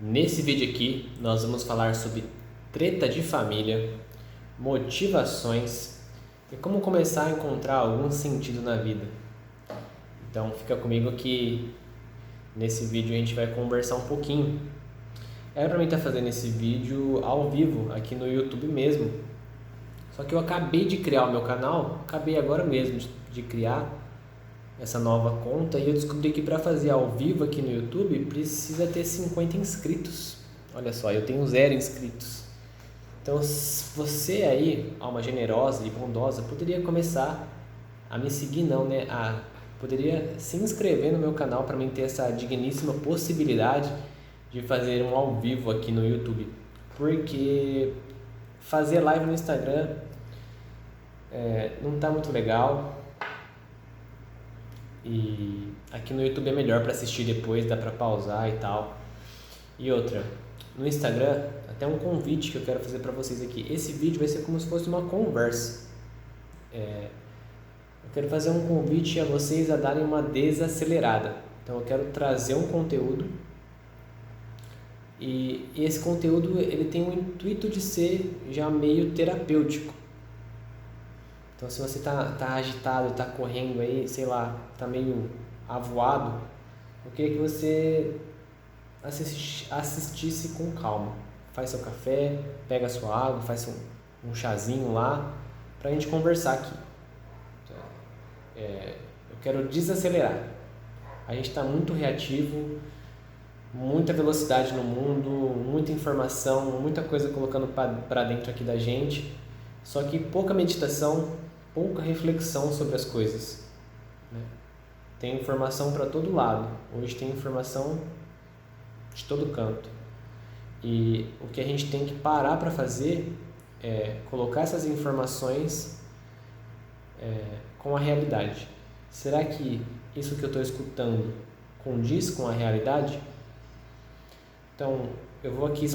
Nesse vídeo aqui, nós vamos falar sobre treta de família, motivações e como começar a encontrar algum sentido na vida. Então, fica comigo que nesse vídeo a gente vai conversar um pouquinho. Era para mim estar fazendo esse vídeo ao vivo, aqui no YouTube mesmo. Só que eu acabei de criar o meu canal, acabei agora mesmo de criar essa nova conta e eu descobri que para fazer ao vivo aqui no YouTube precisa ter 50 inscritos. Olha só, eu tenho 0 inscritos. Então, você aí, alma generosa e bondosa, poderia começar a me seguir, poderia se inscrever no meu canal para mim ter essa digníssima possibilidade de fazer um ao vivo aqui no YouTube. Porque fazer live no Instagram não está muito legal. E aqui no YouTube é melhor para assistir depois, dá para pausar e tal. E outra, no Instagram, até um convite que eu quero fazer para vocês aqui. Esse vídeo vai ser como se fosse uma conversa. Eu quero fazer um convite a vocês a darem uma desacelerada. Então eu quero trazer um conteúdo e esse conteúdo ele tem o intuito de ser já meio terapêutico. Então, se você tá agitado, tá correndo aí, sei lá, tá meio avoado, eu queria que você assistisse com calma. Faz seu café, pega a sua água, faz um chazinho lá, pra gente conversar aqui. Eu quero desacelerar. A gente está muito reativo, muita velocidade no mundo, muita informação, muita coisa colocando para dentro aqui da gente, só que pouca meditação, pouca reflexão sobre as coisas, né? Tem informação para todo lado, hoje tem informação de todo canto, e o que a gente tem que parar para fazer é colocar essas informações com a realidade. Será que isso que eu estou escutando condiz com a realidade? Então, eu vou aqui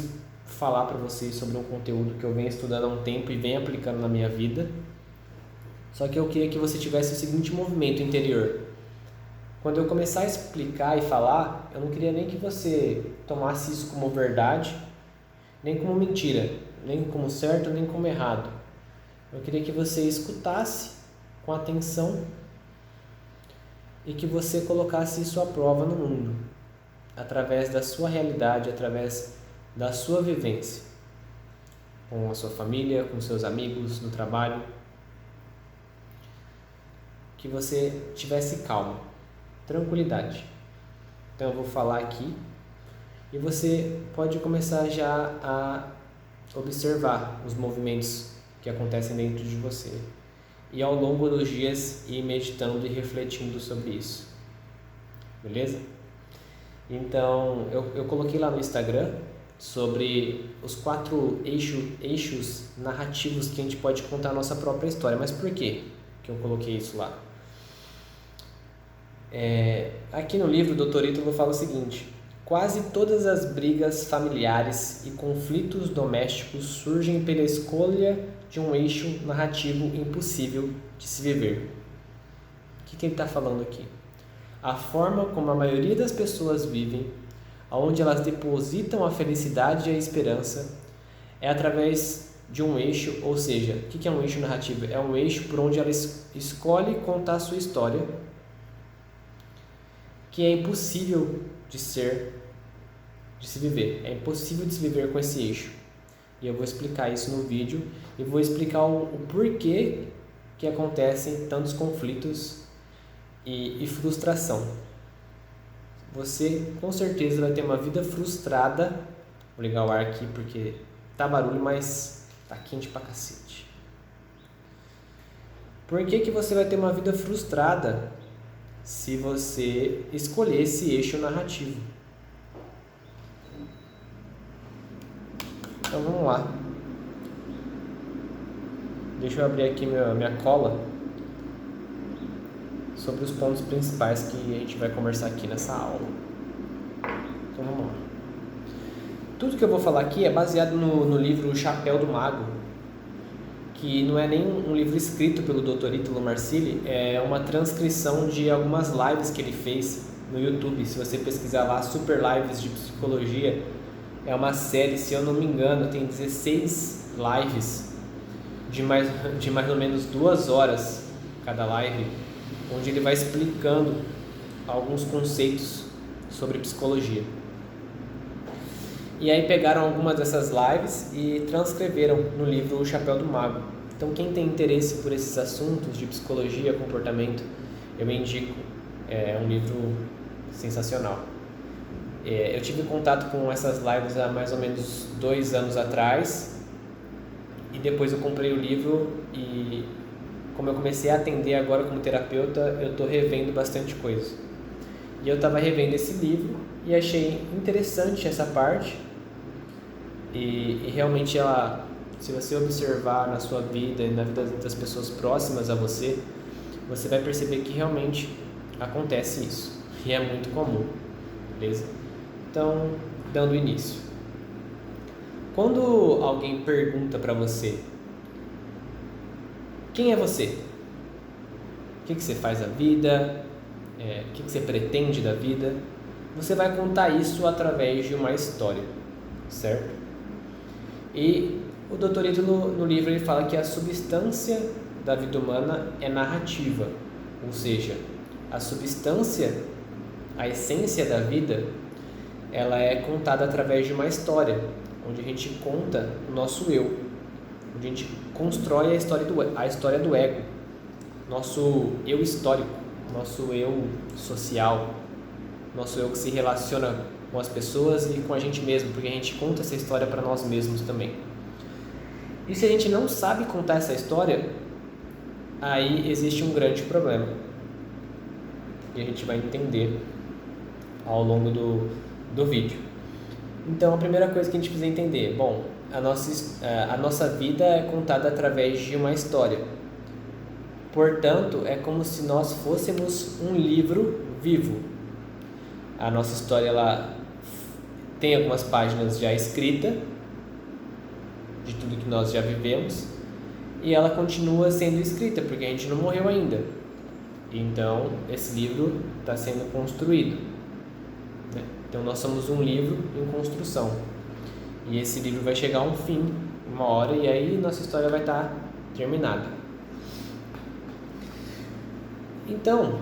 falar para vocês sobre um conteúdo que eu venho estudando há um tempo e venho aplicando na minha vida. Só que eu queria que você tivesse o seguinte movimento interior. Quando eu começar a explicar e falar, eu não queria nem que você tomasse isso como verdade, nem como mentira, nem como certo, nem como errado. Eu queria que você escutasse com atenção e que você colocasse isso à prova no mundo, através da sua realidade, através da sua vivência, com a sua família, com seus amigos, no trabalho. Que você tivesse calma, tranquilidade. Então eu vou falar aqui e você pode começar já a observar os movimentos que acontecem dentro de você e ao longo dos dias ir meditando e refletindo sobre isso, beleza? Então eu coloquei lá no Instagram sobre os 4 eixos narrativos que a gente pode contar a nossa própria história. Mas por quê que eu coloquei isso lá? Aqui no livro do Dr. Ítalo fala o seguinte: quase todas as brigas familiares e conflitos domésticos surgem pela escolha de um eixo narrativo impossível de se viver. O que ele está falando aqui? A forma como a maioria das pessoas vivem, onde elas depositam a felicidade e a esperança, é através de um eixo, ou seja, o que é um eixo narrativo? É um eixo por onde ela escolhe contar a sua história, que é impossível de se viver. É impossível de se viver com esse eixo. E eu vou explicar isso no vídeo e vou explicar o porquê que acontecem tantos conflitos e frustração. Você com certeza vai ter uma vida frustrada. Vou ligar o ar aqui porque tá barulho, mas tá quente pra cacete. Por que você vai ter uma vida frustrada se você escolher esse eixo narrativo? Então vamos lá. Deixa eu abrir aqui minha cola sobre os pontos principais que a gente vai conversar aqui nessa aula. Então vamos lá. Tudo que eu vou falar aqui é baseado no livro O Chapéu do Mago, que não é nem um livro escrito pelo Dr. Ítalo Marcilli, é uma transcrição de algumas lives que ele fez no YouTube. Se você pesquisar lá, Super Lives de Psicologia, É uma série, se eu não me engano, tem 16 lives de mais ou menos 2 horas cada live, onde ele vai explicando alguns conceitos sobre psicologia. E aí pegaram algumas dessas lives e transcreveram no livro O Chapéu do Mago. Então quem tem interesse por esses assuntos de psicologia, comportamento, eu indico, é um livro sensacional. Eu tive contato com essas lives há mais ou menos 2 anos atrás, e depois eu comprei o livro, e como eu comecei a atender agora como terapeuta, eu estou revendo bastante coisa. E eu estava revendo esse livro e achei interessante essa parte, e realmente ela, se você observar na sua vida e na vida das pessoas próximas a você, você vai perceber que realmente acontece isso, e é muito comum, beleza? Então, dando início. Quando alguém pergunta para você, quem é você? O que você faz da vida? O que você pretende da vida? Você vai contar isso através de uma história, certo? E o Dr. Ito no livro ele fala que a substância da vida humana é narrativa, ou seja, a substância, a essência da vida, ela é contada através de uma história, onde a gente conta o nosso eu, onde a gente constrói a história do ego, nosso eu histórico, nosso eu social, nosso eu que se relaciona com as pessoas e com a gente mesmo, porque a gente conta essa história para nós mesmos também. E se a gente não sabe contar essa história, aí existe um grande problema, e a gente vai entender ao longo do vídeo. Então a primeira coisa que a gente precisa entender, a nossa vida é contada através de uma história. Portanto, é como se nós fôssemos um livro vivo. A nossa história ela tem algumas páginas já escritas de tudo que nós já vivemos, e ela continua sendo escrita porque a gente não morreu ainda. Então esse livro está sendo construído. Então nós somos um livro em construção, e esse livro vai chegar a um fim, uma hora, e aí nossa história vai estar terminada. Então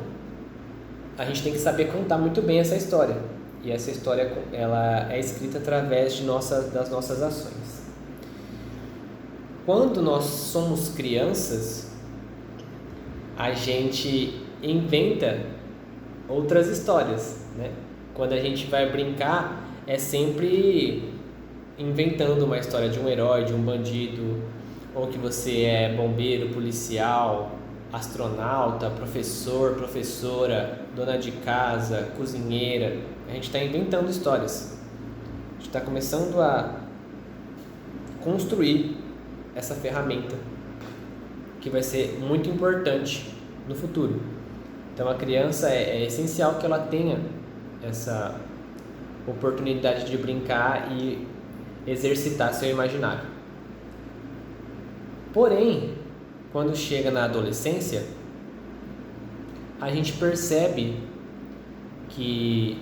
a gente tem que saber contar muito bem essa história, e essa história ela é escrita através das nossas ações. Quando nós somos crianças, a gente inventa outras histórias, né? Quando a gente vai brincar, é sempre inventando uma história de um herói, de um bandido, ou que você é bombeiro, policial, astronauta, professor, professora, dona de casa, cozinheira. A gente está inventando histórias. A gente está começando a construir essa ferramenta que vai ser muito importante no futuro. Então a criança é essencial que ela tenha essa oportunidade de brincar e exercitar seu imaginário. Porém, quando chega na adolescência, a gente percebe que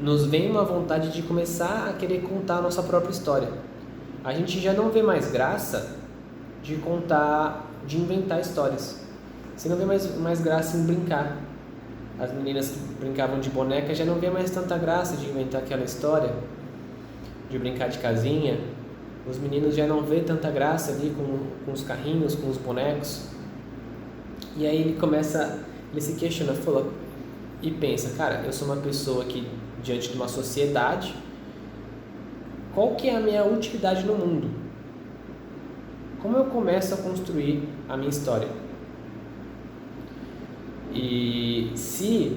nos vem uma vontade de começar a querer contar a nossa própria história. A gente já não vê mais graça de inventar histórias. Você não vê mais graça em brincar. As meninas que brincavam de boneca já não vê mais tanta graça de inventar aquela história, de brincar de casinha. Os meninos já não vê tanta graça ali com os carrinhos, com os bonecos. E aí ele se questiona, e pensa, cara, eu sou uma pessoa que, diante de uma sociedade, qual que é a minha utilidade no mundo? Como eu começo a construir a minha história? E se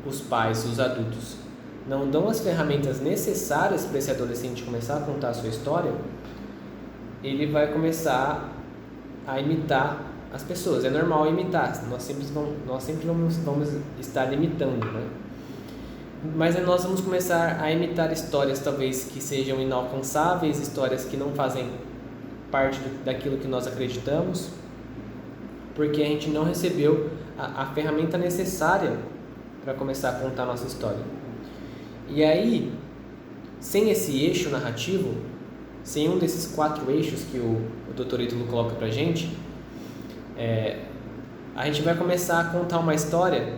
os pais, os adultos, não dão as ferramentas necessárias para esse adolescente começar a contar a sua história, ele vai começar a imitar as pessoas. É normal imitar, nós sempre vamos estar imitando, né? Mas nós vamos começar a imitar histórias talvez que sejam inalcançáveis, histórias que não fazem parte daquilo que nós acreditamos, porque a gente não recebeu a ferramenta necessária para começar a contar a nossa história. E aí, sem esse eixo narrativo, sem um desses 4 eixos que o Dr. Ítalo coloca pra gente, a gente vai começar a contar uma história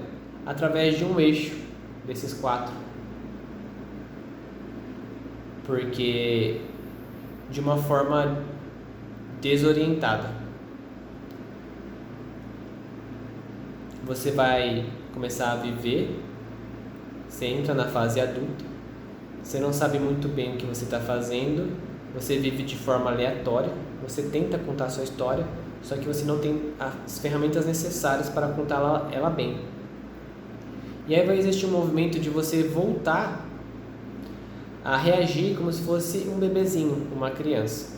através de um eixo desses 4. Porque de uma forma desorientada. Você vai começar a viver, você entra na fase adulta, você não sabe muito bem o que você está fazendo, você vive de forma aleatória, você tenta contar a sua história, só que você não tem as ferramentas necessárias para contar ela bem. E aí vai existir um movimento de você voltar a reagir como se fosse um bebezinho, uma criança.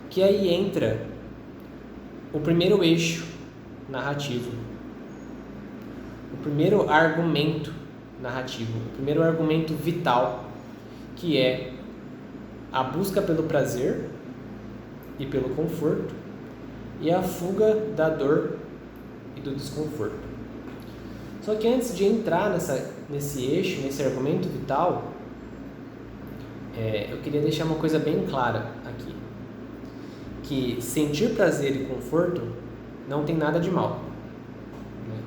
Que aí entra o primeiro eixo narrativo, o primeiro argumento narrativo, o primeiro argumento vital, que é a busca pelo prazer e pelo conforto e a fuga da dor e do desconforto. Só que antes de entrar nesse eixo, nesse argumento vital, eu queria deixar uma coisa bem clara aqui, que sentir prazer e conforto não tem nada de mal, né?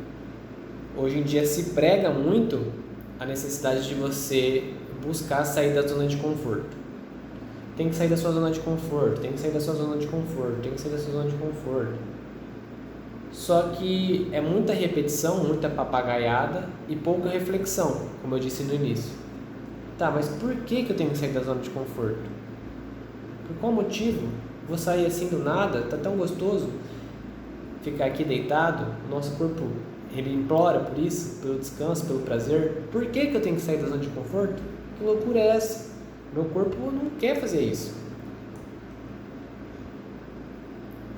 Hoje em dia se prega muito a necessidade de você buscar sair da zona de conforto. Tem que sair da sua zona de conforto, tem que sair da sua zona de conforto, tem que sair da sua zona de conforto. Só que é muita repetição, muita papagaiada e pouca reflexão, como eu disse no início. Tá, mas por que eu tenho que sair da zona de conforto? Por qual motivo? Vou sair assim do nada? Tá tão gostoso ficar aqui deitado? O nosso corpo, ele implora por isso, pelo descanso, pelo prazer. Por que eu tenho que sair da zona de conforto? Que loucura é essa? Meu corpo não quer fazer isso.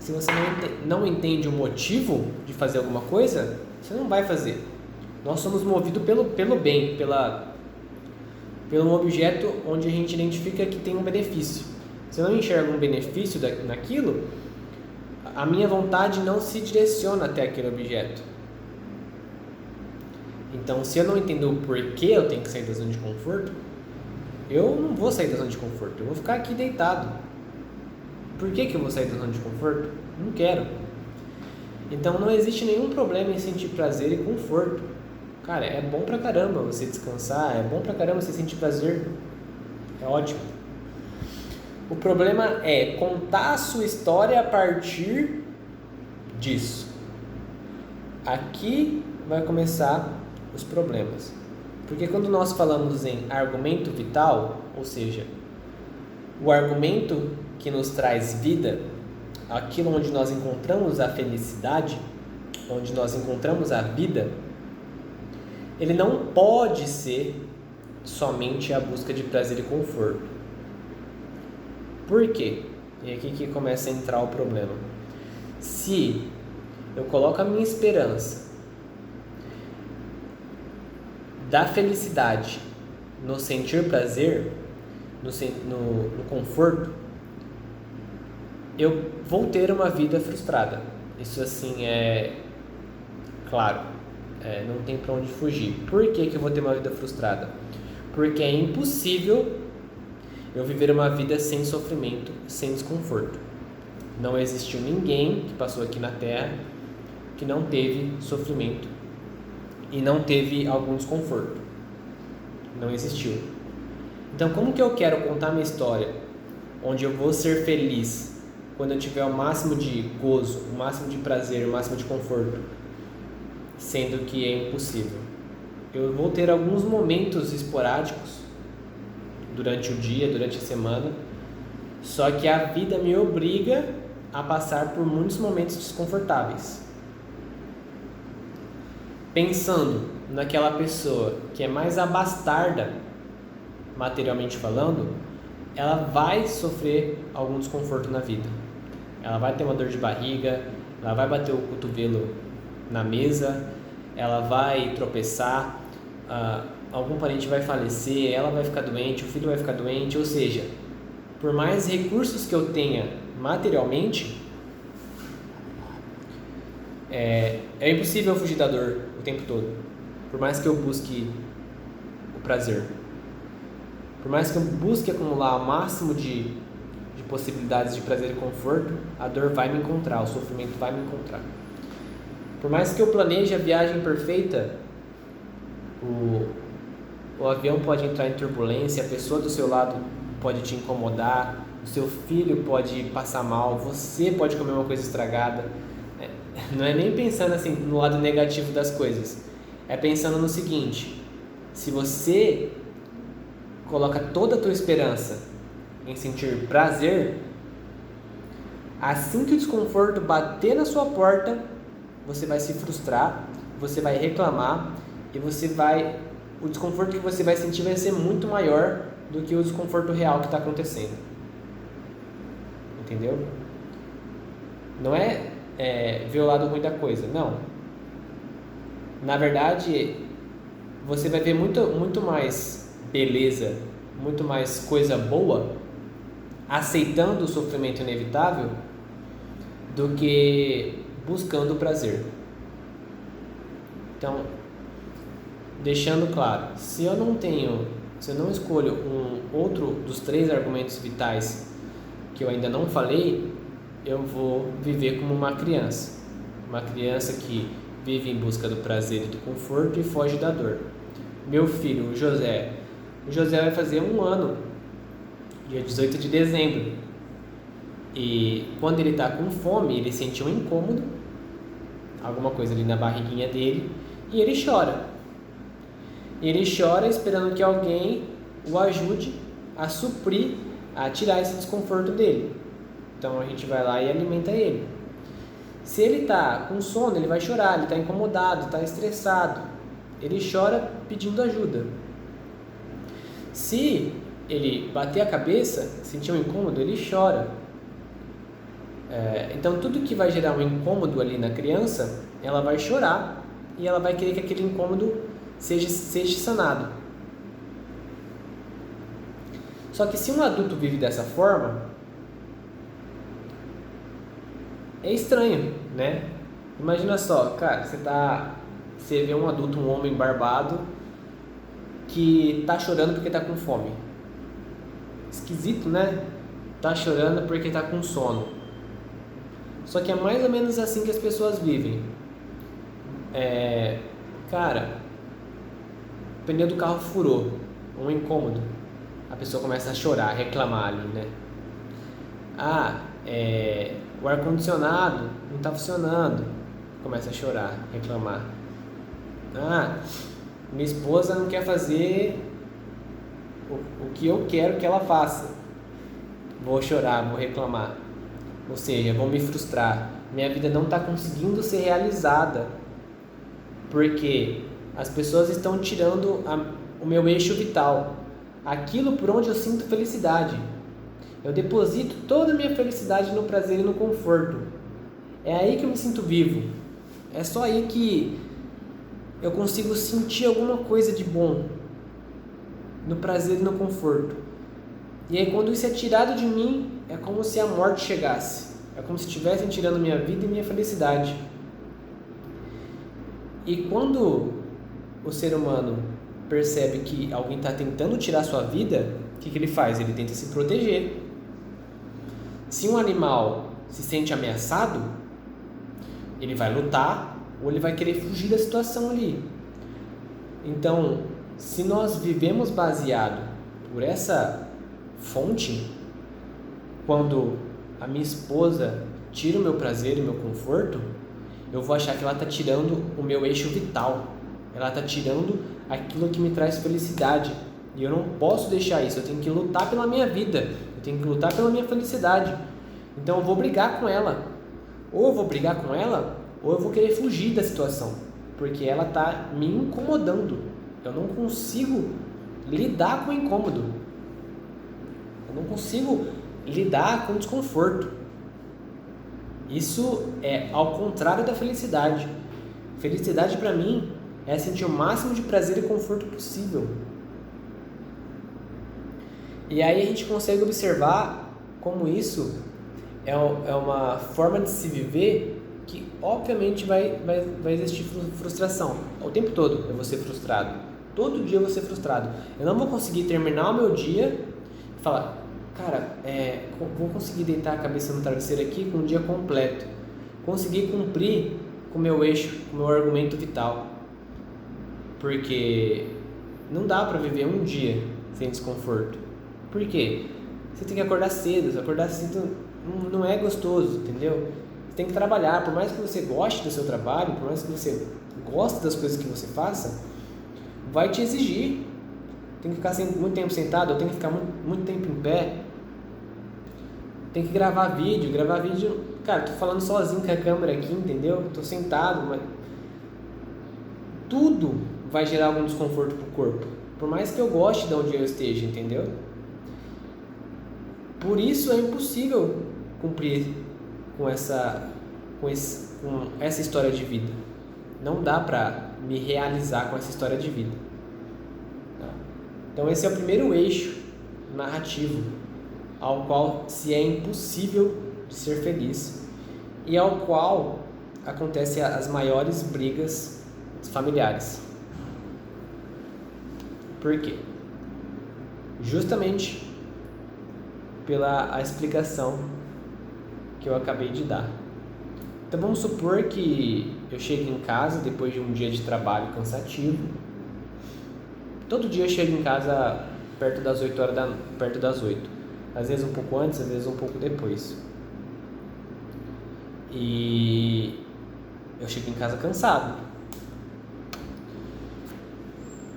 Se você não entende o motivo de fazer alguma coisa, você não vai fazer. Nós somos movidos pelo bem, pelo objeto onde a gente identifica que tem um benefício. Se eu não enxergo um benefício naquilo, a minha vontade não se direciona até aquele objeto. Então, se eu não entendo o porquê eu tenho que sair da zona de conforto, eu não vou sair da zona de conforto, eu vou ficar aqui deitado. Por que eu vou sair da zona de conforto? Não quero. Então não existe nenhum problema em sentir prazer e conforto. Cara, é bom pra caramba você descansar, é bom pra caramba você sentir prazer. É ótimo. O problema é contar a sua história a partir disso. Aqui vai começar os problemas. Porque quando nós falamos em argumento vital, ou seja, o argumento que nos traz vida, aquilo onde nós encontramos a felicidade, onde nós encontramos a vida, ele não pode ser somente a busca de prazer e conforto. Por quê? E aqui que começa a entrar o problema. Se eu coloco a minha esperança da felicidade no sentir prazer, no conforto, eu vou ter uma vida frustrada. Isso assim é claro, não tem para onde fugir. Por que eu vou ter uma vida frustrada? Porque é impossível eu viver uma vida sem sofrimento, sem desconforto. Não existiu ninguém que passou aqui na Terra que não teve sofrimento e não teve algum desconforto. Não existiu. Então, como que eu quero contar minha história onde eu vou ser feliz quando eu tiver o máximo de gozo, o máximo de prazer, o máximo de conforto, sendo que é impossível? Eu vou ter alguns momentos esporádicos durante o dia, durante a semana, só que a vida me obriga a passar por muitos momentos desconfortáveis. Pensando naquela pessoa que é mais abastarda, materialmente falando, ela vai sofrer algum desconforto na vida. Ela vai ter uma dor de barriga, ela vai bater o cotovelo na mesa, ela vai tropeçar, algum parente vai falecer, ela vai ficar doente, o filho vai ficar doente. Ou seja, por mais recursos que eu tenha materialmente, é impossível fugir da dor o tempo todo. Por mais que eu busque prazer. Por mais que eu busque acumular o máximo de possibilidades de prazer e conforto, a dor vai me encontrar, o sofrimento vai me encontrar. Por mais que eu planeje a viagem perfeita, o avião pode entrar em turbulência, a pessoa do seu lado pode te incomodar, o seu filho pode passar mal, você pode comer uma coisa estragada. Não é nem pensando assim no lado negativo das coisas, é pensando no seguinte: se você coloca toda a tua esperança em sentir prazer, assim que o desconforto bater na sua porta, você vai se frustrar, você vai reclamar e o desconforto que você vai sentir vai ser muito maior do que o desconforto real que está acontecendo. Entendeu? Não é ver o lado ruim da coisa, não. Na verdade, você vai ver muito mais beleza, muito mais coisa boa aceitando o sofrimento inevitável do que buscando o prazer. Então, deixando claro, se eu não escolho um outro dos 3 argumentos vitais que eu ainda não falei, eu vou viver como uma criança que vive em busca do prazer e do conforto e foge da dor. Meu filho, o José vai fazer 1 ano, dia 18 de dezembro, e quando ele está com fome, ele sente um incômodo, alguma coisa ali na barriguinha dele, e ele chora. Ele chora esperando que alguém o ajude a suprir, a tirar esse desconforto dele. Então a gente vai lá e alimenta ele. Se ele está com sono, ele vai chorar, ele está incomodado, está estressado. Ele chora pedindo ajuda. Se ele bater a cabeça, sentir um incômodo, ele chora. Então tudo que vai gerar um incômodo ali na criança, ela vai chorar e ela vai querer que aquele incômodo seja sanado. Só que se um adulto vive dessa forma, é estranho, né? Imagina só, cara, você vê um adulto, um homem barbado, que tá chorando porque tá com fome. Esquisito, né? Tá chorando porque tá com sono. Só que é mais ou menos assim que as pessoas vivem. Cara, o pneu do carro furou, um incômodo. A pessoa começa a chorar, a reclamar ali, né? O ar-condicionado não está funcionando. Começa a chorar, reclamar. Minha esposa não quer fazer o que eu quero que ela faça. Vou chorar, vou reclamar. Ou seja, vou me frustrar. Minha vida não está conseguindo ser realizada. Porque as pessoas estão tirando o meu eixo vital. Aquilo por onde eu sinto felicidade. Eu deposito toda a minha felicidade no prazer e no conforto. É aí que eu me sinto vivo. É só aí que eu consigo sentir alguma coisa de bom. No prazer e no conforto. E aí quando isso é tirado de mim, é como se a morte chegasse. É como se estivessem tirando minha vida e minha felicidade. E quando o ser humano percebe que alguém está tentando tirar sua vida, o que ele faz? Ele tenta se proteger. Se um animal se sente ameaçado, ele vai lutar ou ele vai querer fugir da situação ali. Então, se nós vivemos baseado por essa fonte, quando a minha esposa tira o meu prazer e o meu conforto, eu vou achar que ela está tirando o meu eixo vital. Ela está tirando aquilo que me traz felicidade. E eu não posso deixar isso. Eu tenho que lutar pela minha vida. Eu tenho que lutar pela minha felicidade. Então eu vou brigar com ela. Ou eu vou brigar com ela, ou eu vou querer fugir da situação. Porque ela está me incomodando. Eu não consigo lidar com o incômodo. Eu não consigo lidar com o desconforto. Isso é ao contrário da felicidade. Felicidade para mim é sentir o máximo de prazer e conforto possível. E aí a gente consegue observar como isso é uma forma de se viver que obviamente vai existir frustração. O tempo todo eu vou ser frustrado. Todo dia eu vou ser frustrado. Eu não vou conseguir terminar o meu dia e falar, cara, vou conseguir deitar a cabeça no travesseiro aqui com um dia completo. Conseguir cumprir com o meu eixo, com o meu argumento vital. Porque não dá para viver um dia sem desconforto. Por quê? Você tem que acordar cedo. Acordar cedo não é gostoso, entendeu? Você tem que trabalhar. Por mais que você goste do seu trabalho, por mais que você goste das coisas que você faça, vai te exigir. Tem que ficar muito tempo sentado, eu tenho que ficar muito tempo em pé. Tem que gravar vídeo. Cara, tô falando sozinho com a câmera aqui, entendeu? Tô sentado, mas tudo vai gerar algum desconforto pro corpo. Por mais que eu goste de onde eu esteja, entendeu? Por isso é impossível cumprir com essa história de vida. Não dá pra me realizar com essa história de vida. Então esse é o primeiro eixo narrativo ao qual se é impossível de ser feliz e ao qual acontecem as maiores brigas familiares. Por quê? Justamente pela a explicação que eu acabei de dar. Então vamos supor que eu chegue em casa depois de um dia de trabalho cansativo. Todo dia eu chego em casa perto das 8. Às vezes um pouco antes, às vezes um pouco depois. E eu chego em casa cansado.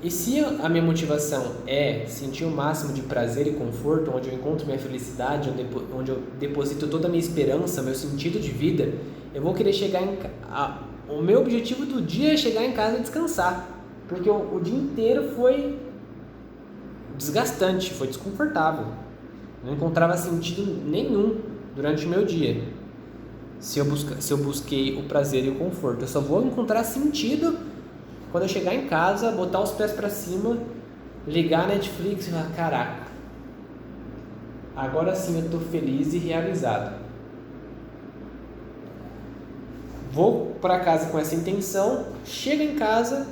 E se a minha motivação é sentir o máximo de prazer e conforto, onde eu encontro minha felicidade, onde eu deposito toda a minha esperança, meu sentido de vida, eu vou querer chegar em casa. O meu objetivo do dia é chegar em casa e descansar. Porque o dia inteiro foi desgastante, foi desconfortável. Não encontrava sentido nenhum durante o meu dia. Se eu busquei o prazer e o conforto, eu só vou encontrar sentido quando eu chegar em casa, botar os pés pra cima, ligar a Netflix e falar, caraca, agora sim eu tô feliz e realizado. Vou pra casa com essa intenção, chego em casa,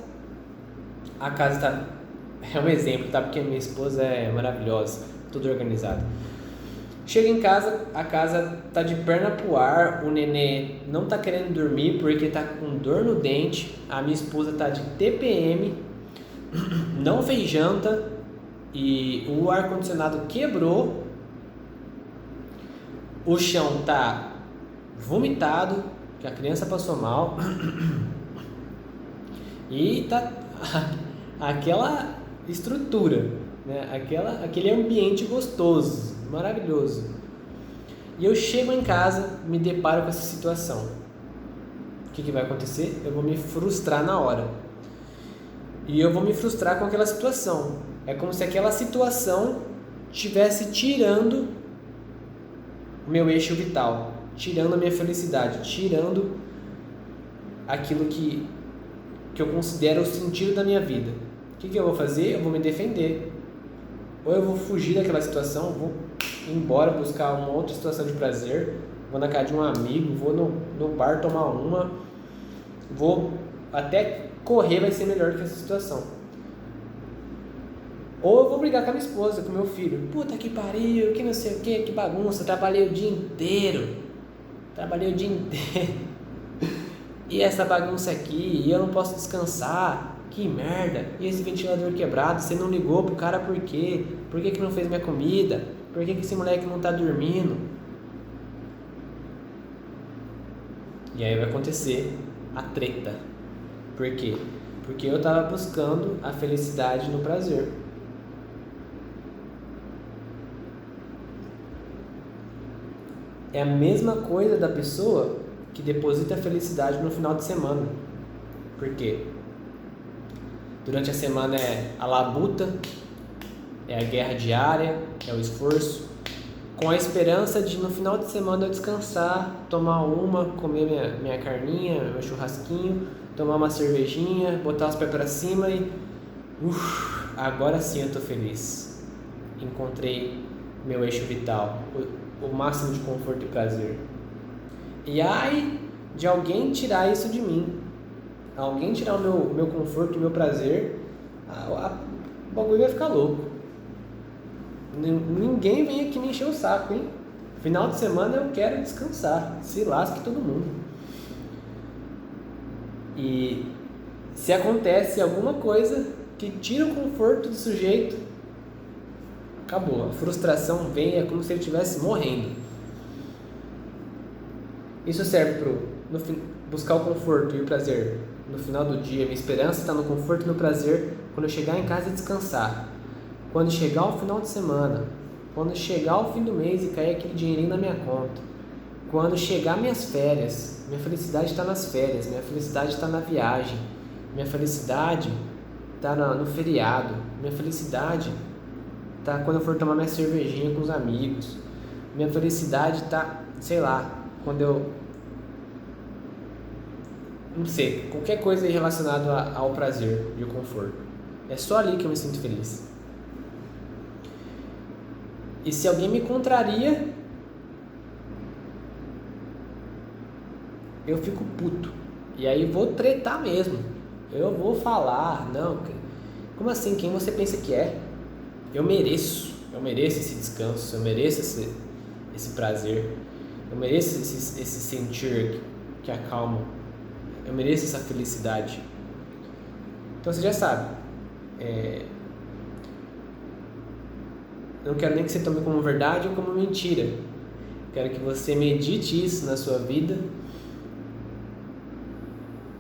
a casa tá... É um exemplo, tá? Porque minha esposa é maravilhosa, tudo organizado. Chego em casa, a casa tá de perna pro ar, o nenê não tá querendo dormir porque tá com dor no dente, a minha esposa tá de TPM, não fez janta e o ar-condicionado quebrou, o chão tá vomitado, que a criança passou mal e tá aquela estrutura, né? Aquele ambiente gostoso, maravilhoso. E eu chego em casa, me deparo com essa situação. O que vai acontecer? Eu vou me frustrar na hora. E eu vou me frustrar com aquela situação. É como se aquela situação estivesse tirando o meu eixo vital, tirando a minha felicidade, tirando aquilo que eu considero o sentido da minha vida. O que eu vou fazer? Eu vou me defender. Ou eu vou fugir daquela situação, vou embora buscar uma outra situação de prazer, vou na casa de um amigo, vou no bar tomar uma, vou até correr, vai ser melhor do que essa situação. Ou eu vou brigar com a minha esposa, com o meu filho, puta que pariu, que não sei o que bagunça, trabalhei o dia inteiro, e essa bagunça aqui, e eu não posso descansar, que merda, e esse ventilador quebrado, você não ligou pro cara por quê? Por que não fez minha comida? Por que esse moleque não tá dormindo? E aí vai acontecer a treta. Por quê? Porque eu tava buscando a felicidade no prazer. É a mesma coisa da pessoa que deposita a felicidade no final de semana. Por quê? Durante a semana é a labuta, é a guerra diária, é o esforço, com a esperança de no final de semana eu descansar, tomar uma, comer minha carninha, meu churrasquinho, tomar uma cervejinha, botar os pés para cima e agora sim eu tô feliz. Encontrei meu eixo vital, o máximo de conforto e prazer. E ai de alguém tirar isso de mim, alguém tirar o meu conforto, o meu prazer o bagulho vai ficar louco. Ninguém vem aqui me encher o saco, hein? Final de semana eu quero descansar. Se lasque todo mundo. E se acontece alguma coisa que tira o conforto do sujeito, acabou. A frustração vem, é como se ele estivesse morrendo. Isso serve para buscar o conforto e o prazer no final do dia. Minha esperança está no conforto e no prazer quando eu chegar em casa e descansar. Quando chegar o final de semana, quando chegar o fim do mês e cair aquele dinheirinho na minha conta, quando chegar minhas férias, minha felicidade está nas férias, minha felicidade está na viagem, minha felicidade está no feriado, minha felicidade está quando eu for tomar minha cervejinha com os amigos, minha felicidade está, sei lá, quando eu... não sei, qualquer coisa relacionada ao prazer e ao conforto. É só ali que eu me sinto feliz. E se alguém me contraria, eu fico puto. E aí vou tretar mesmo. Eu vou falar, não, como assim? Quem você pensa que é? Eu mereço esse descanso, eu mereço esse prazer, eu mereço esse sentir que acalma, eu mereço essa felicidade. Então você já sabe, eu não quero nem que você tome como verdade ou como mentira. Quero que você medite isso na sua vida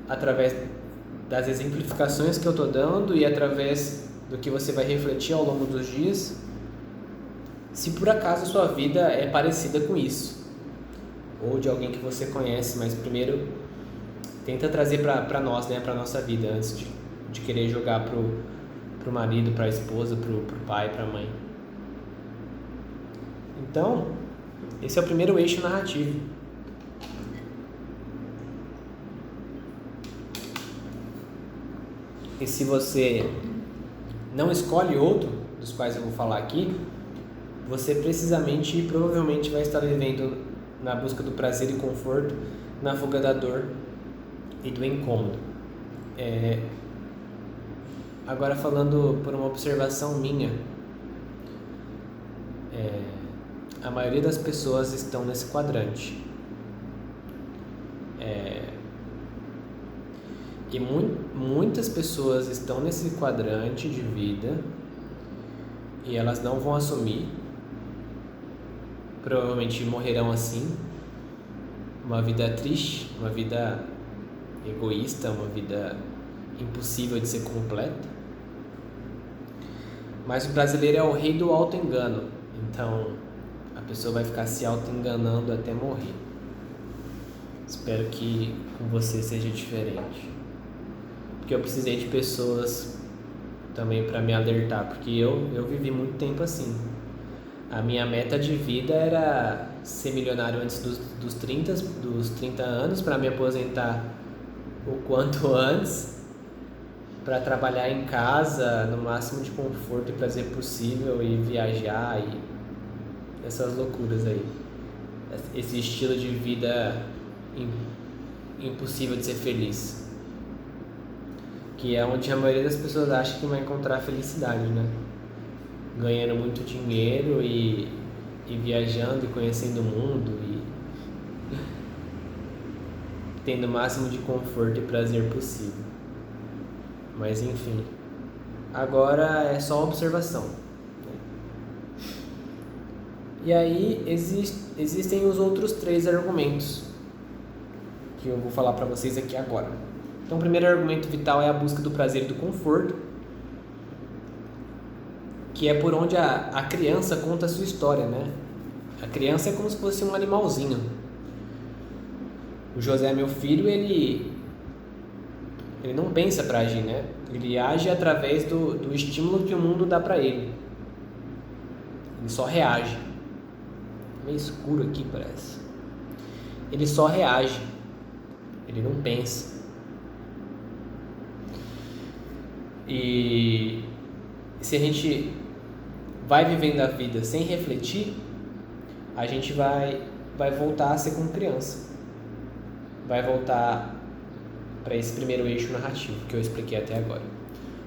através das exemplificações que eu estou dando e através do que você vai refletir ao longo dos dias, se por acaso a sua vida é parecida com isso, ou de alguém que você conhece, mas primeiro tenta trazer para nós, né, para nossa vida, antes de querer jogar pro marido, para a esposa, pro pai, para a mãe. Então, esse é o primeiro eixo narrativo. E se você não escolhe outro dos quais eu vou falar aqui, você precisamente e provavelmente vai estar vivendo na busca do prazer e conforto, na fuga da dor e do incômodo. Agora falando por uma observação minha, a maioria das pessoas estão nesse quadrante. E muitas pessoas estão nesse quadrante de vida e elas não vão assumir, provavelmente morrerão assim, uma vida triste, uma vida egoísta, uma vida impossível de ser completa. Mas o brasileiro é o rei do auto-engano, então a pessoa vai ficar se auto-enganando até morrer. Espero que com você seja diferente, porque eu precisei de pessoas também para me alertar, porque eu vivi muito tempo assim. A minha meta de vida era ser milionário antes dos 30 anos, para me aposentar o quanto antes, para trabalhar em casa no máximo de conforto e prazer possível e viajar e essas loucuras aí. Esse estilo de vida impossível de ser feliz, que é onde a maioria das pessoas acha que vai encontrar felicidade, né? Ganhando muito dinheiro e viajando e conhecendo o mundo e tendo o máximo de conforto e prazer possível. Mas enfim, agora é só observação, né? E aí existem os outros 3 argumentos que eu vou falar para vocês aqui agora. Então o primeiro argumento vital é a busca do prazer e do conforto, que é por onde a criança conta a sua história, né? A criança é como se fosse um animalzinho. O José, meu filho, ele não pensa para agir, né? Ele age através do estímulo que o mundo dá para ele. Ele só reage. Meio escuro aqui, parece. Ele só reage. Ele não pensa. E se a gente vai vivendo a vida sem refletir, a gente vai voltar a ser como criança. Vai voltar para esse primeiro eixo narrativo que eu expliquei até agora.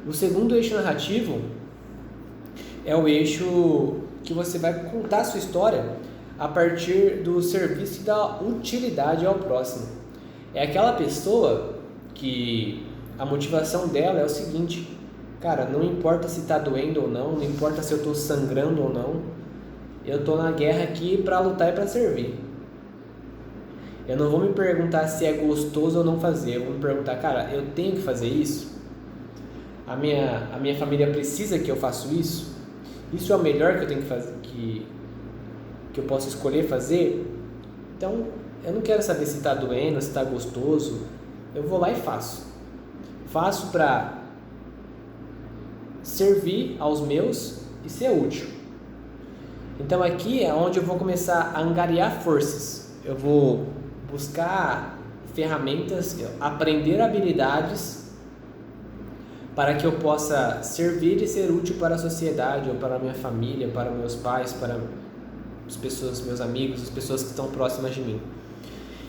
O segundo eixo narrativo é o eixo que você vai contar a sua história a partir do serviço e da utilidade ao próximo. É aquela pessoa que a motivação dela é o seguinte: cara, não importa se está doendo ou não importa se eu estou sangrando ou não, eu estou na guerra aqui para lutar e para servir. Eu não vou me perguntar se é gostoso ou não fazer, eu vou me perguntar, cara, eu tenho que fazer isso? A minha família precisa que eu faça isso? Isso é o melhor que eu tenho que fazer, que eu posso escolher fazer? Então, eu não quero saber se está doendo, se está gostoso, eu vou lá e faço. Faço para servir aos meus e ser útil. Então aqui é onde eu vou começar a angariar forças. Eu vou buscar ferramentas, aprender habilidades para que eu possa servir e ser útil para a sociedade, ou para a minha família, para meus pais, para as pessoas, meus amigos, as pessoas que estão próximas de mim.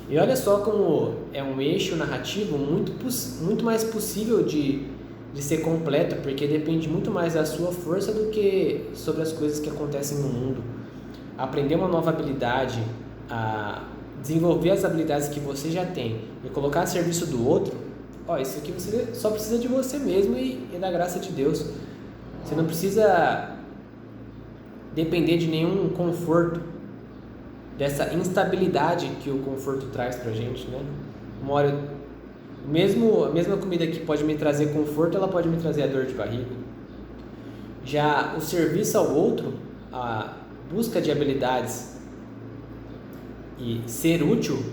E olha só como é um eixo narrativo muito mais possível de ser completo, porque depende muito mais da sua força do que sobre as coisas que acontecem no mundo. Aprender uma nova habilidade, a desenvolver as habilidades que você já tem e colocar a serviço do outro, isso aqui você só precisa de você mesmo e da graça de Deus. Você não precisa depender de nenhum conforto, dessa instabilidade que o conforto traz pra gente, né? Uma hora, a mesma comida que pode me trazer conforto, ela pode me trazer a dor de barriga. Já o serviço ao outro, a busca de habilidades e ser útil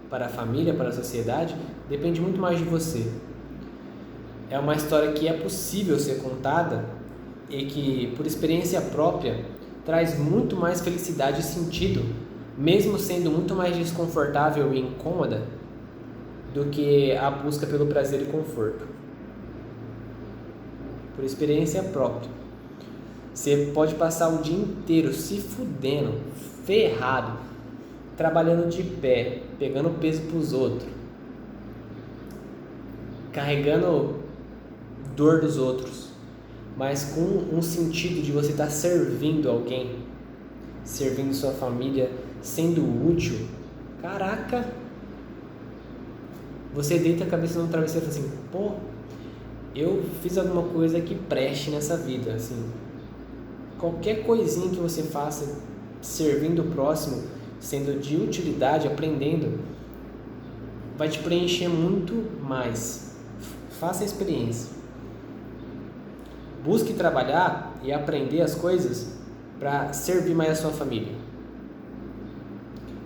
para a família, para a sociedade, depende muito mais de você. É uma história que é possível ser contada e que, por experiência própria, traz muito mais felicidade e sentido, mesmo sendo muito mais desconfortável e incômoda do que a busca pelo prazer e conforto. Por experiência própria. Você pode passar o dia inteiro se fudendo, ferrado, trabalhando de pé, pegando peso pros outros, carregando dor dos outros, mas com um sentido de você estar servindo alguém, servindo sua família, sendo útil. Caraca! Você deita a cabeça no travesseiro e fala assim, pô, eu fiz alguma coisa que preste nessa vida, assim. Qualquer coisinha que você faça servindo o próximo, sendo de utilidade, aprendendo, vai te preencher muito mais. Faça a experiência. Busque trabalhar e aprender as coisas para servir mais a sua família,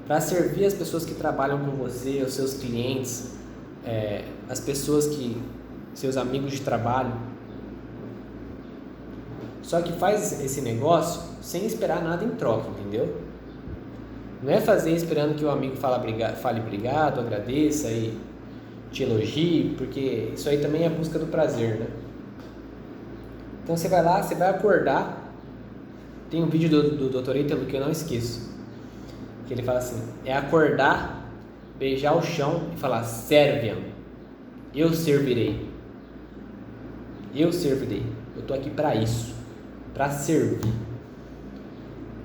para servir as pessoas que trabalham com você, os seus clientes, as pessoas seus amigos de trabalho. Só que faz esse negócio sem esperar nada em troca, entendeu? Não é fazer esperando que o amigo fale obrigado, agradeça e te elogie, porque isso aí também é a busca do prazer, né? Então você vai lá, você vai acordar. Tem um vídeo do Dr. Ítalo que eu não esqueço, que ele fala assim, é acordar, beijar o chão e falar, serve-me, eu servirei, eu tô aqui para isso, para servir.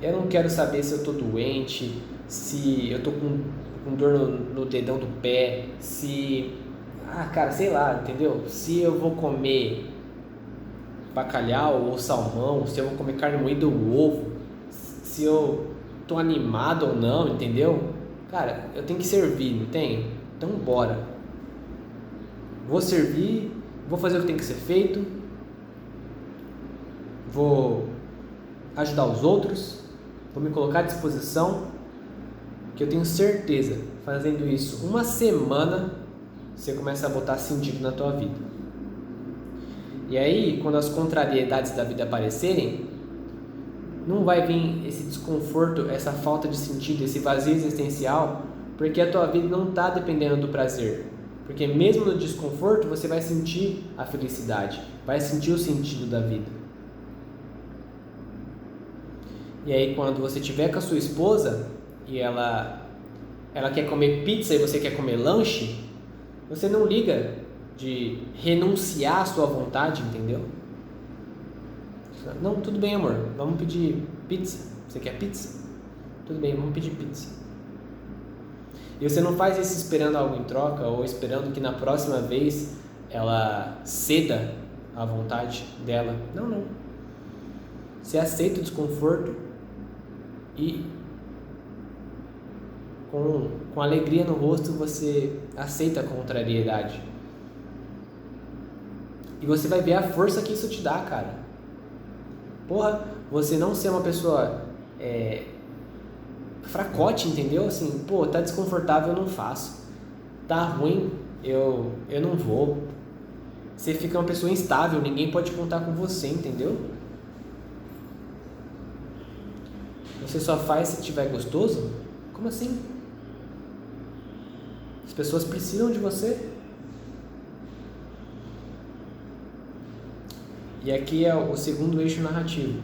Eu não quero saber se eu tô doente, se eu tô com dor no dedão do pé, cara, sei lá, entendeu? Se eu vou comer bacalhau ou salmão, se eu vou comer carne moída ou ovo, se eu tô animado ou não, entendeu? Cara, eu tenho que servir, não tem? Então bora. Vou servir, vou fazer o que tem que ser feito, vou ajudar os outros, vou me colocar à disposição, que eu tenho certeza, fazendo isso uma semana, você começa a botar sentido na tua vida. E aí, quando as contrariedades da vida aparecerem, não vai vir esse desconforto, essa falta de sentido, esse vazio existencial, porque a tua vida não está dependendo do prazer. Porque mesmo no desconforto, você vai sentir a felicidade, vai sentir o sentido da vida. E aí, quando você estiver com a sua esposa e ela quer comer pizza e você quer comer lanche, você não liga de renunciar à sua vontade, entendeu? Não, tudo bem, amor, vamos pedir pizza. Você quer pizza? Tudo bem, vamos pedir pizza. E você não faz isso esperando algo em troca ou esperando que na próxima vez ela ceda à vontade dela. Não. Você aceita o desconforto e com alegria no rosto você aceita a contrariedade. E você vai ver a força que isso te dá, cara. Porra, você não ser uma pessoa fracote, entendeu? Assim, pô, tá desconfortável, eu não faço. Tá ruim, eu não vou. Você fica uma pessoa instável, ninguém pode contar com você, entendeu? Você só faz se tiver gostoso? Como assim? As pessoas precisam de você. E aqui é o segundo eixo narrativo.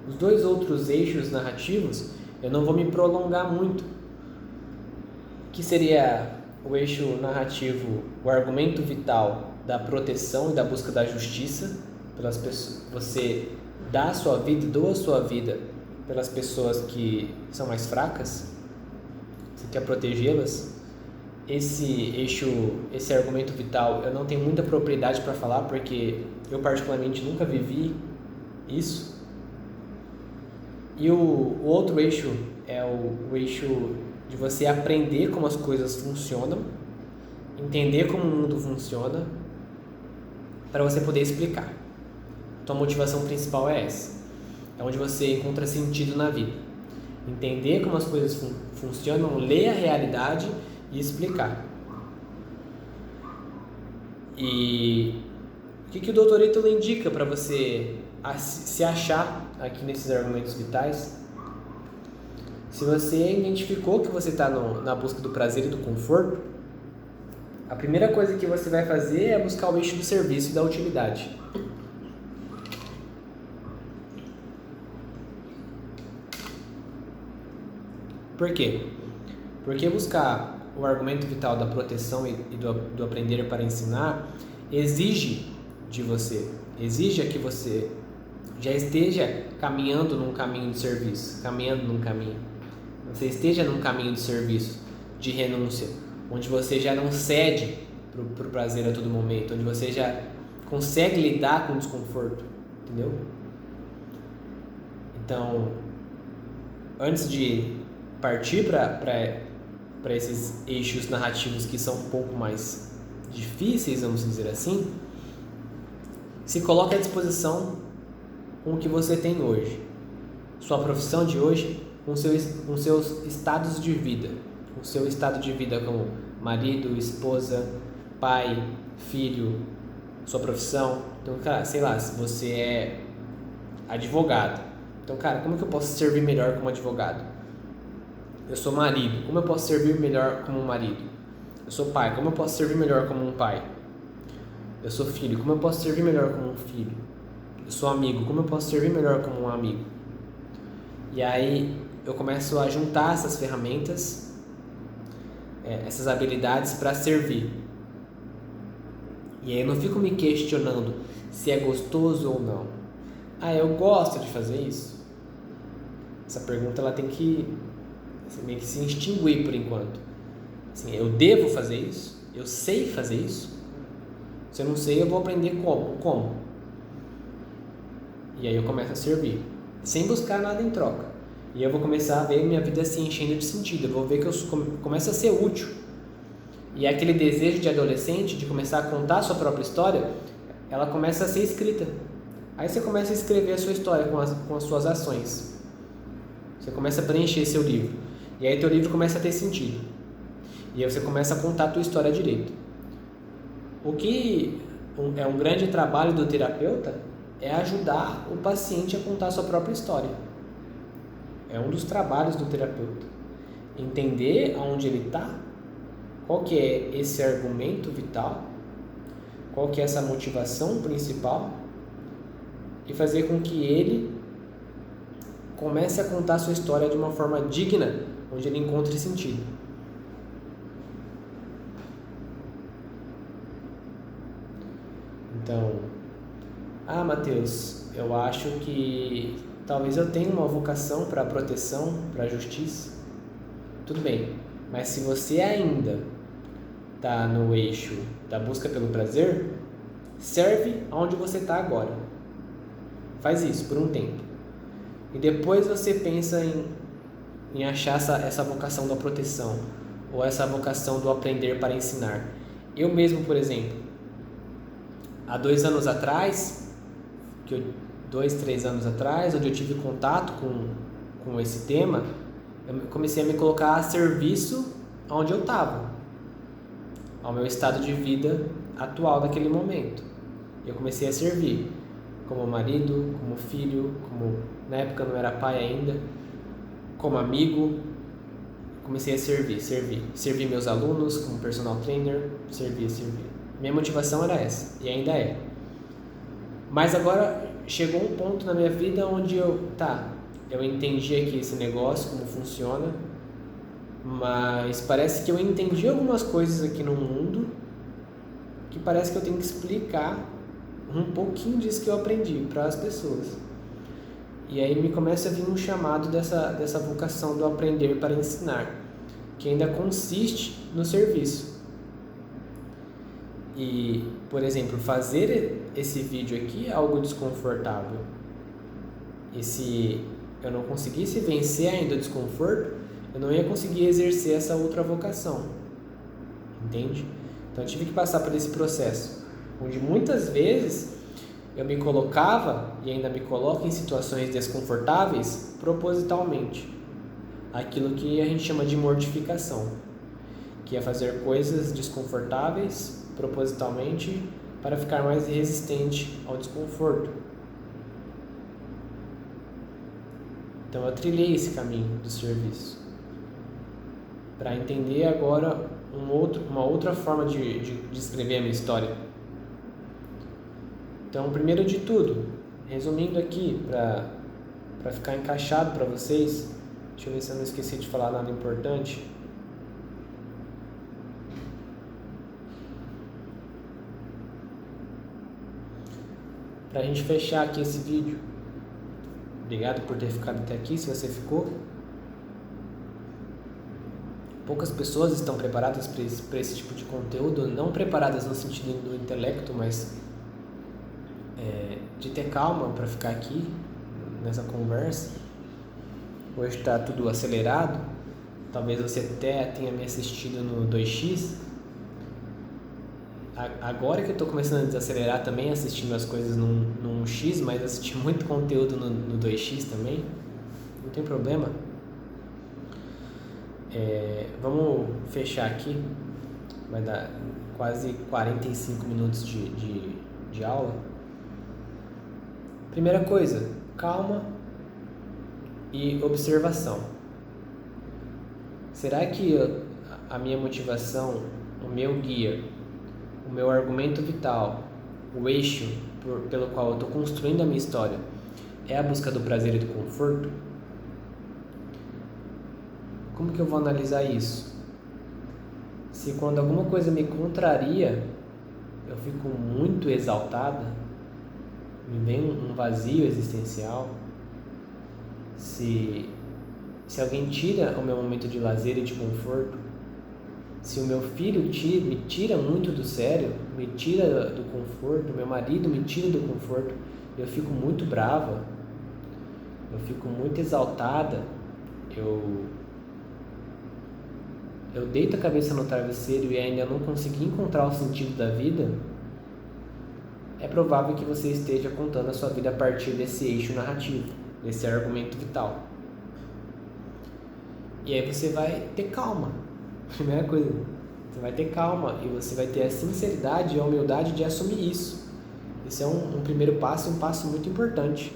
Os dois outros eixos narrativos, eu não vou me prolongar muito. Que seria o eixo narrativo, o argumento vital da proteção e da busca da justiça pelas pessoas. Você dá a sua vida e doa a sua vida pelas pessoas que são mais fracas. Você quer protegê-las. Esse argumento vital, eu não tenho muita propriedade para falar porque eu particularmente nunca vivi isso. E o outro eixo é o eixo de você aprender como as coisas funcionam, entender como o mundo funciona, para você poder explicar. Então a motivação principal é essa. É onde você encontra sentido na vida. Entender como as coisas funcionam, ler a realidade e explicar. E o que o Dr. Ítalo indica para você se achar aqui nesses argumentos vitais? Se você identificou que você está na busca do prazer e do conforto, a primeira coisa que você vai fazer é buscar o eixo do serviço e da utilidade. Por quê? Porque buscar o argumento vital da proteção e do aprender para ensinar exige de você, exige que você já esteja caminhando num caminho de serviço, você esteja num caminho de serviço, de renúncia, onde você já não cede para o prazer a todo momento, onde você já consegue lidar com o desconforto, entendeu? Então, antes de partir para esses eixos narrativos que são um pouco mais difíceis, vamos dizer assim, se coloque à disposição com o que você tem hoje, sua profissão de hoje, com seus estados de vida, com seu estado de vida como marido, esposa, pai, filho, sua profissão. Então, cara, sei lá, se você é advogado, então, cara, como que eu posso servir melhor como advogado? Eu sou marido, como eu posso servir melhor como um marido? Eu sou pai, como eu posso servir melhor como um pai? Eu sou filho, como eu posso servir melhor como um filho? Eu sou amigo, como eu posso servir melhor como um amigo? E aí eu começo a juntar essas ferramentas, essas habilidades para servir. E aí eu não fico me questionando se é gostoso ou não. Ah, eu gosto de fazer isso? Essa pergunta ela tem que meio que se extinguir por enquanto. Assim, eu devo fazer isso? Eu sei fazer isso? Se eu não sei, eu vou aprender como? E aí eu começo a servir, sem buscar nada em troca. E eu vou começar a ver minha vida se enchendo de sentido. Eu vou ver que eu começo a ser útil. E aquele desejo de adolescente de começar a contar a sua própria história, ela começa a ser escrita. Aí você começa a escrever a sua história com as suas ações. Você começa a preencher seu livro. E aí teu livro começa a ter sentido. E aí você começa a contar a tua história direito. O que é um grande trabalho do terapeuta é ajudar o paciente a contar a sua própria história. É um dos trabalhos do terapeuta. Entender aonde ele está, qual que é esse argumento vital, qual que é essa motivação principal e fazer com que ele comece a contar a sua história de uma forma digna, onde ele encontre sentido. Então, Mateus, eu acho que talvez eu tenha uma vocação para proteção, para justiça. Tudo bem, mas se você ainda está no eixo da busca pelo prazer, serve aonde você está agora. Faz isso por um tempo. E depois você pensa em achar essa vocação da proteção, ou essa vocação do aprender para ensinar. Eu mesmo, por exemplo, há 2 anos atrás, 2, 3 anos atrás, onde eu tive contato com esse tema, eu comecei a me colocar a serviço onde eu estava, ao meu estado de vida atual daquele momento. Eu comecei a servir como marido, como filho, como na época eu não era pai ainda, como amigo. Comecei a servir meus alunos como personal trainer, servir. Minha motivação era essa, e ainda é. Mas agora chegou um ponto na minha vida onde eu entendi aqui esse negócio, como funciona, mas parece que eu entendi algumas coisas aqui no mundo que parece que eu tenho que explicar um pouquinho disso que eu aprendi para as pessoas. E aí me começa a vir um chamado dessa vocação do aprender para ensinar, que ainda consiste no serviço. E, por exemplo, fazer esse vídeo aqui é algo desconfortável. E se eu não conseguisse vencer ainda o desconforto, eu não ia conseguir exercer essa outra vocação. Entende? Então eu tive que passar por esse processo, onde muitas vezes eu me colocava e ainda me coloco em situações desconfortáveis propositalmente. Aquilo que a gente chama de mortificação, que é fazer coisas desconfortáveis propositalmente para ficar mais resistente ao desconforto. Então eu trilhei esse caminho do serviço para entender agora uma outra forma de escrever a minha história. Então, primeiro de tudo, resumindo aqui para ficar encaixado para vocês, deixa eu ver se eu não esqueci de falar nada importante. Para a gente fechar aqui esse vídeo. Obrigado por ter ficado até aqui, se você ficou. Poucas pessoas estão preparadas para esse tipo de conteúdo, não preparadas no sentido do intelecto, mas de ter calma para ficar aqui nessa conversa. Hoje está tudo acelerado, talvez você até tenha me assistido no 2x. Agora que eu estou começando a desacelerar também, assistindo as coisas no 1x, mas assisti muito conteúdo no 2x também, não tem problema. Vamos fechar aqui, vai dar quase 45 minutos de aula. Primeira coisa, calma e observação. Será que a minha motivação, o meu guia, o meu argumento vital, o eixo pelo qual eu estou construindo a minha história é a busca do prazer e do conforto? Como que eu vou analisar isso? Se quando alguma coisa me contraria, eu fico muito exaltada, me vem um vazio existencial. Se alguém tira o meu momento de lazer e de conforto, se o meu filho me tira muito do sério, me tira do conforto, meu marido me tira do conforto, eu fico muito brava, eu fico muito exaltada, eu deito a cabeça no travesseiro e ainda não consegui encontrar o sentido da vida, é provável que você esteja contando a sua vida a partir desse eixo narrativo, desse argumento vital. E aí você vai ter calma. Primeira coisa, você vai ter calma e você vai ter a sinceridade e a humildade de assumir isso. Esse é um primeiro passo, um passo muito importante.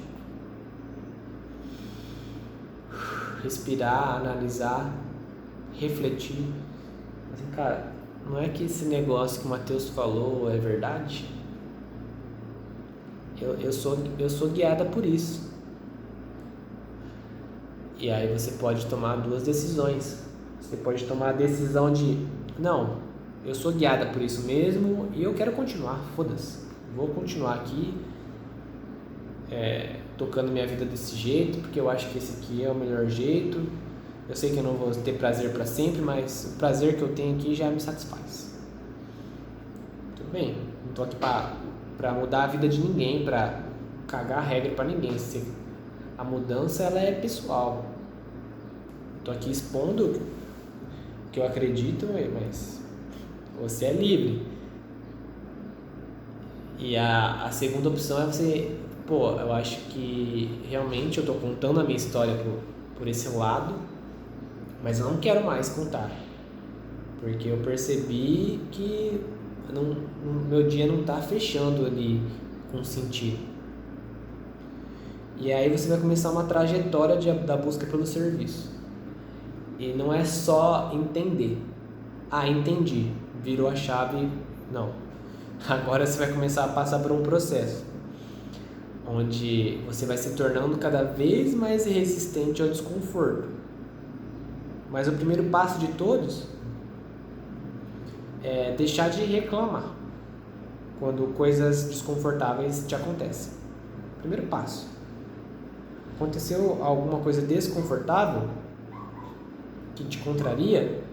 Respirar, analisar, refletir. Assim, cara, não é que esse negócio que o Mateus falou é verdade? Eu sou guiada por isso. E aí você pode tomar 2 decisões. Você pode tomar a decisão de, não, eu sou guiada por isso mesmo e eu quero continuar, foda-se. vou continuar aqui tocando minha vida desse jeito, porque eu acho que esse aqui é o melhor jeito. Eu sei que eu não vou ter prazer para sempre, mas o prazer que eu tenho aqui já me satisfaz. Tudo bem, não tô aqui para mudar a vida de ninguém, para cagar a regra para ninguém. A mudança ela é pessoal. Tô aqui expondo o que eu acredito, mas você é livre. E a segunda opção é você, eu acho que realmente eu tô contando a minha história por esse lado, mas eu não quero mais contar, porque eu percebi que meu dia não tá fechando ali com sentido. E aí você vai começar uma trajetória da busca pelo serviço. E não é só entender. Entendi, virou a chave. Não. Agora você vai começar a passar por um processo onde você vai se tornando cada vez mais resistente ao desconforto. Mas o primeiro passo de todos é deixar de reclamar quando coisas desconfortáveis te acontecem. Primeiro passo. Aconteceu alguma coisa desconfortável que te contraria?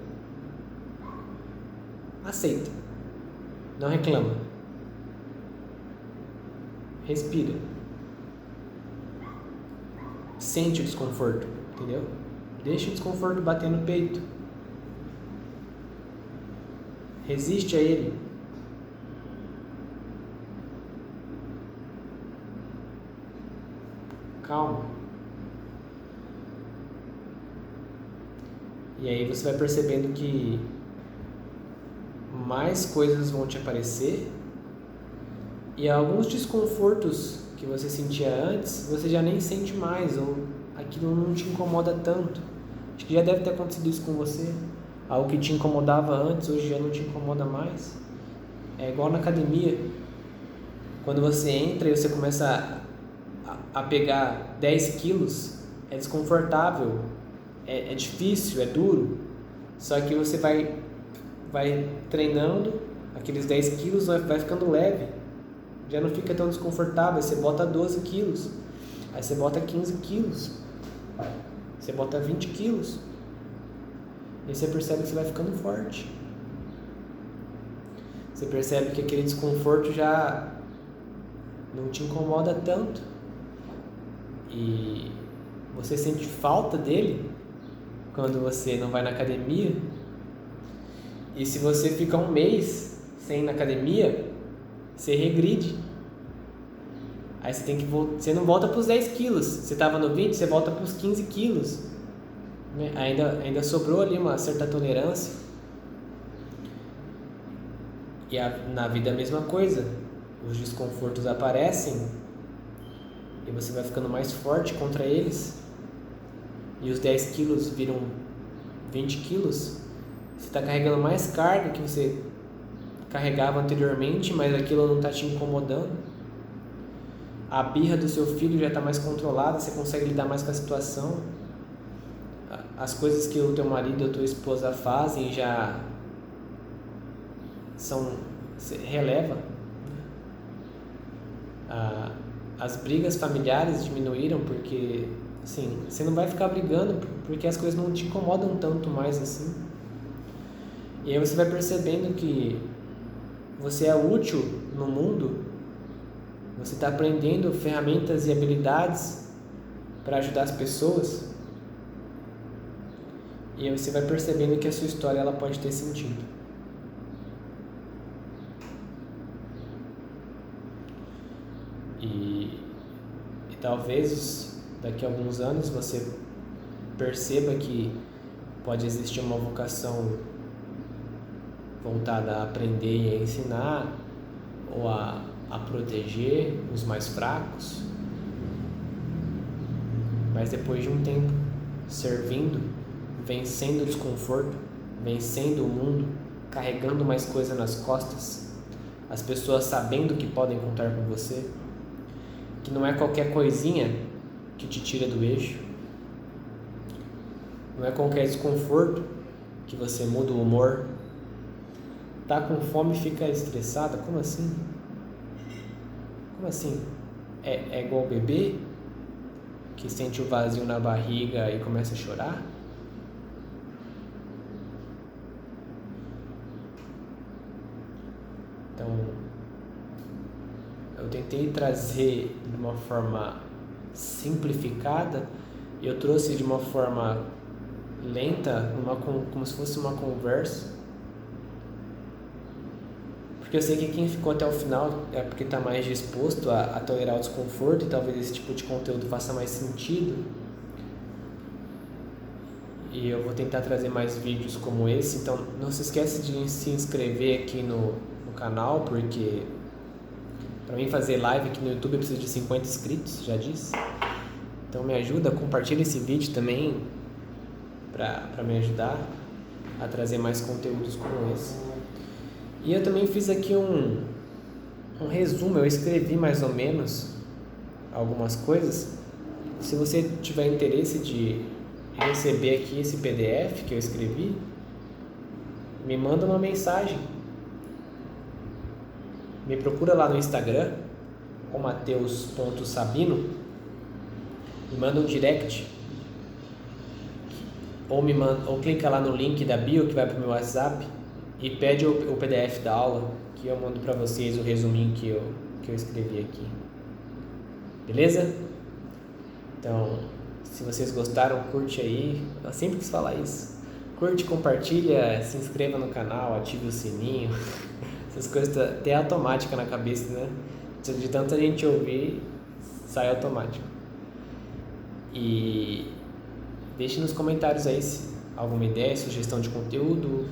Aceita. Não reclama. Respira. Sente o desconforto, entendeu? Deixa o desconforto bater no peito. Resiste a ele. Calma. E aí você vai percebendo que mais coisas vão te aparecer e alguns desconfortos que você sentia antes, você já nem sente mais, ou aquilo não te incomoda tanto. Acho que já deve ter acontecido isso com você. Algo que te incomodava antes, hoje já não te incomoda mais. É igual na academia. Quando você entra e você começa a pegar 10 quilos, é desconfortável, é difícil, é duro. Só que você vai treinando, aqueles 10 quilos vai ficando leve. Já não fica tão desconfortável. Você bota 12 quilos, aí você bota 15 quilos, você bota 20 quilos. E você percebe que você vai ficando forte. Você percebe que aquele desconforto já não te incomoda tanto. E você sente falta dele quando você não vai na academia. E se você fica um mês sem ir na academia, você regride. Aí você não volta para os 10 quilos. Você estava no 20, você volta para os 15 quilos. Ainda sobrou ali uma certa tolerância. E na vida a mesma coisa. Os desconfortos aparecem e você vai ficando mais forte contra eles. E os 10 quilos viram 20 quilos. Você está carregando mais carga que você carregava anteriormente, mas aquilo não está te incomodando. A birra do seu filho já está mais controlada, você consegue lidar mais com a situação. As coisas que o teu marido ou tua esposa fazem já releva. As brigas familiares diminuíram porque, assim, você não vai ficar brigando porque as coisas não te incomodam tanto mais assim. E aí você vai percebendo que você é útil no mundo, você está aprendendo ferramentas e habilidades para ajudar as pessoas. E aí você vai percebendo que a sua história ela pode ter sentido. E talvez daqui a alguns anos você perceba que pode existir uma vocação voltada a aprender e a ensinar, ou a proteger os mais fracos. Mas depois de um tempo servindo, vencendo o desconforto, vencendo o mundo, carregando mais coisa nas costas, as pessoas sabendo que podem contar com você, que não é qualquer coisinha que te tira do eixo, não é qualquer desconforto que você muda o humor. Tá com fome e fica estressada? Como assim? Como assim? É igual bebê que sente o vazio na barriga e começa a chorar? Então, eu tentei trazer de uma forma simplificada e eu trouxe de uma forma lenta, como se fosse uma conversa. Porque eu sei que quem ficou até o final é porque está mais disposto a tolerar o desconforto e talvez esse tipo de conteúdo faça mais sentido. E eu vou tentar trazer mais vídeos como esse, então não se esquece de se inscrever aqui no canal, porque para mim fazer live aqui no YouTube eu preciso de 50 inscritos, já disse. Então me ajuda, compartilha esse vídeo também para me ajudar a trazer mais conteúdos como esse. E eu também fiz aqui um resumo, eu escrevi mais ou menos algumas coisas. Se você tiver interesse de receber aqui esse PDF que eu escrevi, me manda uma mensagem. Me procura lá no Instagram, o mateus.sabino, me manda um direct, ou clica lá no link da bio que vai para o meu WhatsApp e pede o PDF da aula, que eu mando para vocês o resuminho que eu escrevi aqui. Beleza? Então, se vocês gostaram, curte aí. Eu sempre quis falar isso. Curte, compartilha, se inscreva no canal, ative o sininho. Essas coisas até automática na cabeça, né? De tanta gente ouvir, sai automático. E deixe nos comentários aí se alguma ideia, sugestão de conteúdo,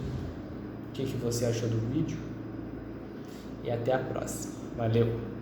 o que você achou do vídeo. E até a próxima. Valeu!